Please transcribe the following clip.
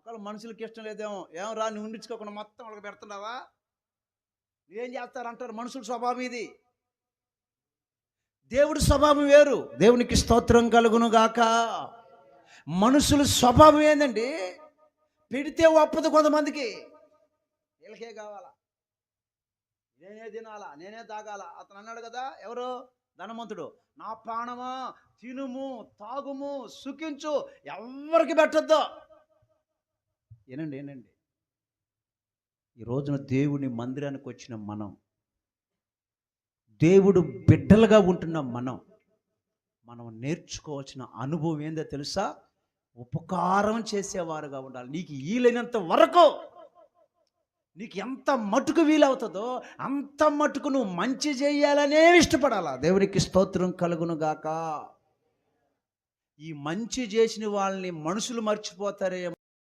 ఒకవేళ మనుషులకి ఇష్టం లేదేమో, ఏం రా నువ్వు ఉండించుకోకుండా మొత్తం వాళ్ళకి పెడుతున్నావా, ఏం చేస్తారంటారు. మనుషుల స్వభావం ఇది. దేవుడి స్వభావం వేరు. దేవునికి స్తోత్రం కలుగును గాక. మనుషుల స్వభావం ఏందండి, పెడితే ఒప్పదు కొంతమందికి. వీళ్ళకే కావాలా, నేనే తినాలా, నేనే తాగాల. అతను అన్నాడు కదా, ఎవరు, ధనవంతుడు, నా ప్రాణమా తినుము తాగుము సుఖించు, ఎవరికి పెట్టద్దు. ఏనండి, ఈ రోజున దేవుని మందిరానికి వచ్చిన మనం, దేవుడు బిడ్డలుగా ఉంటున్న మనం నేర్చుకోవాల్సిన అనుభవం ఏందో తెలుసా? ఉపకారం చేసేవారుగా ఉండాలి. నీకు వీలైనంత వరకు, నీకు ఎంత మటుకు వీలవుతుందో అంత మటుకు నువ్వు మంచి చేయాలనే ఇష్టపడాలా. దేవునికి స్తోత్రం కలుగును గాక. ఈ మంచి చేసిన వాళ్ళని మనుషులు మర్చిపోతారేమో.